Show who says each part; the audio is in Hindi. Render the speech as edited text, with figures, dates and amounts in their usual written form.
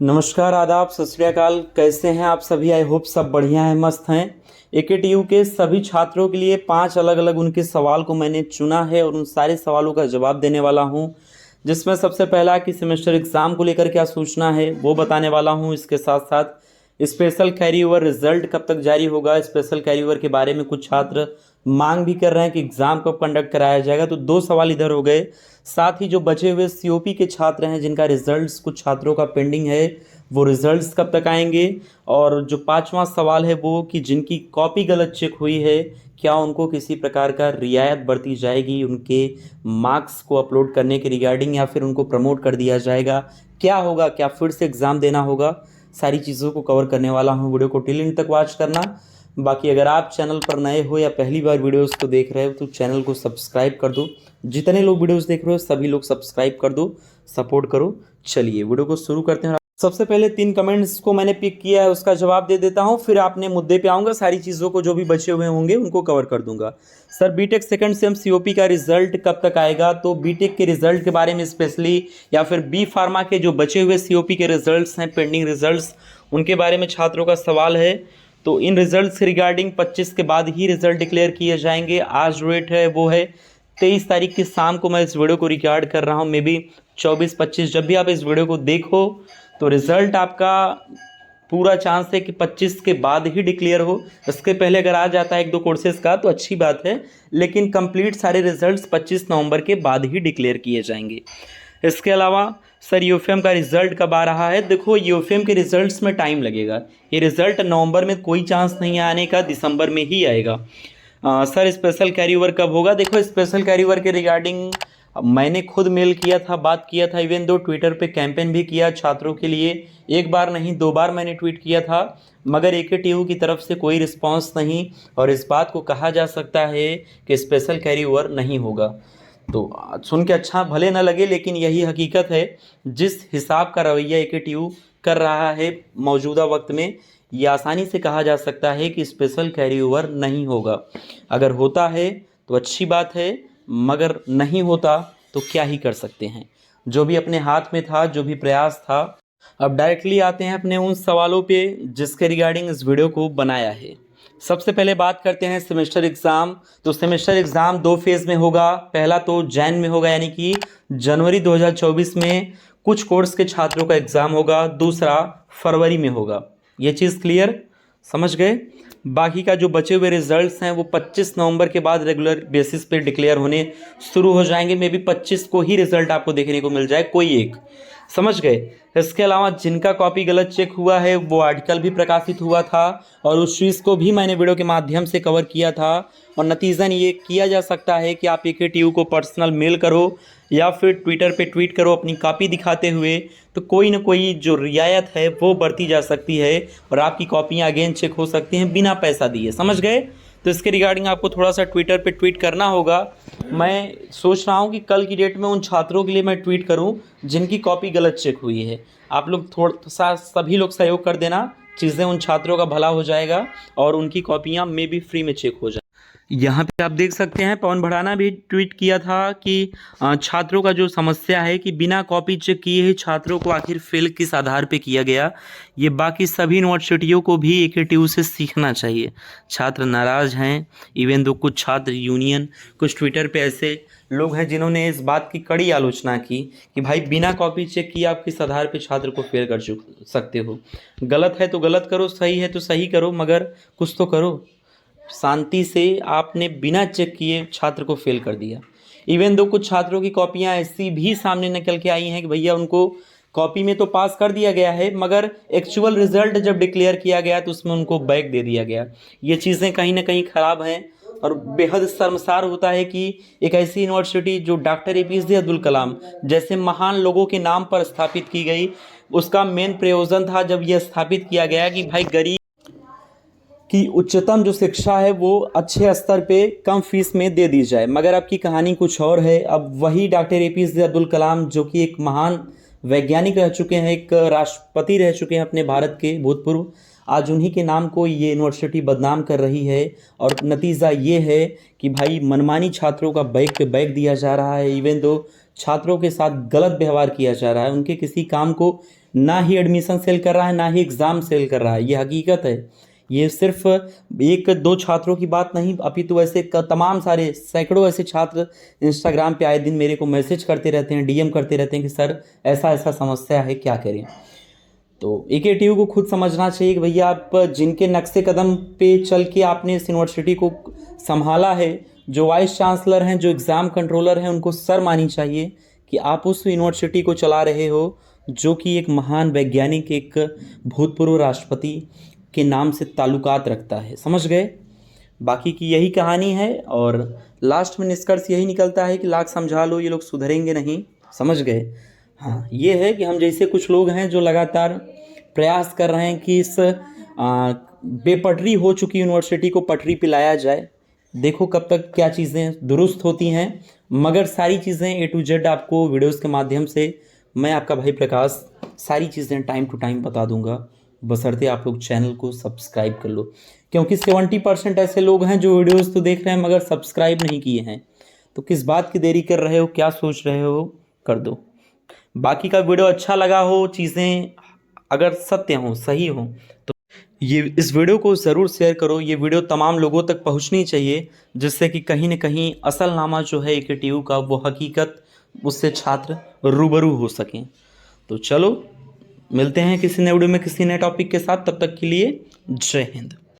Speaker 1: नमस्कार, आदाब, सत श्री अकाल। कैसे हैं आप सभी? आई होप सब बढ़िया हैं, मस्त हैं। एकेटीयू के सभी छात्रों के लिए 5 अलग अलग उनके सवाल को मैंने चुना है और उन सारे सवालों का जवाब देने वाला हूं, जिसमें सबसे पहला कि सेमेस्टर एग्ज़ाम को लेकर क्या सूचना है वो बताने वाला हूं। इसके साथ साथ स्पेशल कैरी ओवर रिजल्ट कब तक जारी होगा, स्पेशल कैरी ओवर के बारे में कुछ छात्र मांग भी कर रहे हैं कि एग्ज़ाम कब कंडक्ट कराया जाएगा, तो 2 सवाल इधर हो गए। साथ ही जो बचे हुए सीओपी के छात्र हैं जिनका रिजल्ट्स कुछ छात्रों का पेंडिंग है, वो रिजल्ट्स कब तक आएंगे। और जो 5वां सवाल है वो कि जिनकी कॉपी गलत चेक हुई है, क्या उनको किसी प्रकार का रियायत बरती जाएगी उनके मार्क्स को अपलोड करने के रिगार्डिंग, या फिर उनको प्रमोट कर दिया जाएगा, क्या होगा, क्या फिर से एग्ज़ाम देना होगा। सारी चीज़ों को कवर करने वाला हूँ। वीडियो को टिल एंड तक वॉच करना। बाकी अगर आप चैनल पर नए हो या पहली बार वीडियोस को देख रहे हो तो चैनल को सब्सक्राइब कर दो। जितने लोग वीडियोस देख रहे हो सभी लोग सब्सक्राइब कर दो, सपोर्ट करो। चलिए वीडियो को शुरू करते हैं। सबसे पहले 3 कमेंट्स को मैंने पिक किया है, उसका जवाब दे देता हूं, फिर आपने मुद्दे पे आऊँगा। सारी चीज़ों को जो भी बचे हुए होंगे उनको कवर कर दूंगा। Sir, B Tech second sem COP का रिजल्ट कब तक आएगा? तो बीटेक के रिजल्ट के बारे में स्पेशली, या फिर बी फार्मा के जो बचे हुए सीओपी के रिजल्ट्स हैं, पेंडिंग रिजल्ट्स, उनके बारे में छात्रों का सवाल है। तो इन रिजल्ट्स के रिगार्डिंग 25 के बाद ही रिजल्ट डिक्लेयर किए जाएंगे। आज डेट है वो है 23 तारीख की शाम को मैं इस वीडियो को रिकॉर्ड कर रहा हूँ। मे बी 24-25 जब भी आप इस वीडियो को देखो तो रिज़ल्ट आपका पूरा चांस है कि 25 के बाद ही डिक्लेयर हो। इसके पहले अगर आ जाता है 1-2 कोर्सेज का तो अच्छी बात है, लेकिन कंप्लीट सारे रिजल्ट्स 25 नवंबर के बाद ही डिक्लेयर किए जाएंगे। इसके अलावा सर, यूएफएम का रिज़ल्ट कब आ रहा है? देखो, यूएफएम के रिज़ल्ट्स में टाइम लगेगा। ये रिज़ल्ट नवंबर में कोई चांस नहीं है आने का, दिसंबर में ही आएगा। सर, स्पेशल कैरी ओवर कब होगा? देखो, स्पेशल कैरी ओवर के रिगार्डिंग मैंने खुद मेल किया था, बात किया था, इवन दो ट्विटर पे कैंपेन भी किया छात्रों के लिए। 1 बार नहीं 2 बार मैंने ट्वीट किया था, मगर एकेटीयू की तरफ से कोई रिस्पांस नहीं, और इस बात को कहा जा सकता है कि स्पेशल कैरी ओवर नहीं होगा। तो सुन के अच्छा भले ना लगे, लेकिन यही हकीकत है। जिस हिसाब का रवैया एकेटीयू कर रहा है मौजूदा वक्त में, ये आसानी से कहा जा सकता है कि स्पेशल कैरी ओवर नहीं होगा। अगर होता है तो अच्छी बात है, मगर नहीं होता तो क्या ही कर सकते हैं। जो भी अपने हाथ में था, जो भी प्रयास था। अब डायरेक्टली आते हैं अपने उन सवालों पे जिसके रिगार्डिंग इस वीडियो को बनाया है। सबसे पहले बात करते हैं सेमेस्टर एग्ज़ाम। तो सेमेस्टर एग्ज़ाम 2 फेज़ में होगा। पहला तो जैन में होगा, यानी कि जनवरी 2024 में कुछ कोर्स के छात्रों का एग्ज़ाम होगा। दूसरा फरवरी में होगा। ये चीज़ क्लियर, समझ गए? बाकी का जो बचे हुए रिजल्ट्स हैं वो 25 नवंबर के बाद रेगुलर बेसिस पे डिक्लेयर होने शुरू हो जाएंगे। मे बी 25 को ही रिजल्ट आपको देखने को मिल जाए, कोई एक, समझ गए? इसके अलावा जिनका कॉपी गलत चेक हुआ है वो आर्टिकल भी प्रकाशित हुआ था, और उस चीज़ को भी मैंने वीडियो के माध्यम से कवर किया था। और नतीजन ये किया जा सकता है कि आप एकेटीयू को पर्सनल मेल करो या फिर ट्विटर पे ट्वीट करो अपनी कॉपी दिखाते हुए, तो कोई ना कोई जो रियायत है वो बरती जा सकती है और आपकी कॉपियाँ अगेन चेक हो सकती हैं बिना पैसा दिए, समझ गए? तो इसके रिगार्डिंग आपको थोड़ा सा ट्विटर पे ट्वीट करना होगा। मैं सोच रहा हूँ कि कल की डेट में उन छात्रों के लिए मैं ट्वीट करूँ जिनकी कॉपी गलत चेक हुई है। आप लोग थोड़ा सा सभी लोग सहयोग कर देना, चीज़ें उन छात्रों का भला हो जाएगा और उनकी कॉपियाँ मे भी फ्री में चेक हो जाए। यहाँ पे आप देख सकते हैं पवन भड़ाना भी ट्वीट किया था कि छात्रों का जो समस्या है कि बिना कॉपी चेक किए ही छात्रों को आखिर फेल किस आधार पे किया गया। ये बाकी सभी यूनिवर्सिटियों को भी एकेटीयू से सीखना चाहिए। छात्र नाराज़ हैं, इवन दो कुछ छात्र यूनियन, कुछ ट्विटर पे ऐसे लोग हैं जिन्होंने इस बात की कड़ी आलोचना की कि भाई बिना कॉपी चेक किए आप किस आधार पे छात्र को फेल कर सकते हो। गलत है तो गलत करो, सही है तो सही करो, मगर कुछ तो करो। शांति से आपने बिना चेक किए छात्र को फेल कर दिया। इवन दो कुछ छात्रों की कॉपियां ऐसी भी सामने निकल के आई हैं कि भैया उनको कॉपी में तो पास कर दिया गया है, मगर एक्चुअल रिजल्ट जब डिक्लेयर किया गया तो उसमें उनको बैक दे दिया गया। ये चीज़ें कहीं ना कहीं ख़राब हैं और बेहद शर्मसार होता है कि एक ऐसी यूनिवर्सिटी जो डॉक्टर APJ अब्दुल कलाम जैसे महान लोगों के नाम पर स्थापित की गई, उसका मेन प्रयोजन था जब यह स्थापित किया गया कि भाई गरीब कि उच्चतम जो शिक्षा है वो अच्छे स्तर पे कम फीस में दे दी जाए, मगर अब की कहानी कुछ और है। अब वही डॉक्टर APJ अब्दुल कलाम जो कि एक महान वैज्ञानिक रह चुके हैं, एक राष्ट्रपति रह चुके हैं अपने भारत के भूतपूर्व, आज उन्हीं के नाम को ये यूनिवर्सिटी बदनाम कर रही है। और नतीजा ये है कि भाई मनमानी छात्रों का बैक पे बैक दिया जा रहा है। इवन दो छात्रों के साथ गलत व्यवहार किया जा रहा है, उनके किसी काम को ना ही एडमिशन सेल कर रहा है ना ही एग्ज़ाम सेल कर रहा है। ये हकीकत है। ये सिर्फ एक दो छात्रों की बात नहीं, अपितु ऐसे तमाम सारे सैकड़ों ऐसे छात्र इंस्टाग्राम पे आए दिन मेरे को मैसेज करते रहते हैं, डीएम करते रहते हैं कि सर ऐसा ऐसा समस्या है, क्या करें। तो एकेटीयू को खुद समझना चाहिए कि भैया आप जिनके नक्शे कदम पे चल के आपने इस यूनिवर्सिटी को संभाला है, जो वाइस चांसलर हैं, जो एग्ज़ाम कंट्रोलर हैं, उनको सर मानी चाहिए कि आप उस यूनिवर्सिटी को चला रहे हो जो कि एक महान वैज्ञानिक, एक भूतपूर्व राष्ट्रपति के नाम से ताल्लुकात रखता है। समझ गए? बाकी की यही कहानी है और लास्ट में निष्कर्ष यही निकलता है कि लाख समझा लो, ये लोग सुधरेंगे नहीं। समझ गए? हाँ, ये है कि हम जैसे कुछ लोग हैं जो लगातार प्रयास कर रहे हैं कि इस बेपटरी हो चुकी यूनिवर्सिटी को पटरी पे लाया जाए। देखो कब तक क्या चीज़ें दुरुस्त होती हैं, मगर सारी चीज़ें A to Z आपको वीडियोस के माध्यम से मैं आपका भाई प्रकाश सारी चीज़ें टाइम टू टाइम बता दूंगा, बशर्ते आप लोग चैनल को सब्सक्राइब कर लो। क्योंकि 70% ऐसे लोग हैं जो वीडियोस तो देख रहे हैं मगर सब्सक्राइब नहीं किए हैं। तो किस बात की देरी कर रहे हो, क्या सोच रहे हो, कर दो। बाकी का वीडियो अच्छा लगा हो, चीज़ें अगर सत्य हो, सही हो, तो ये इस वीडियो को ज़रूर शेयर करो। ये वीडियो तमाम लोगों तक पहुंचनी चाहिए, जिससे कि कहीं न कहीं असल नामा जो है एकेटीयू का, वो हकीकत उससे छात्र रूबरू हो सकें। तो चलो मिलते हैं किसी नए वीडियो में किसी नए टॉपिक के साथ। तब तक के लिए जय हिंद।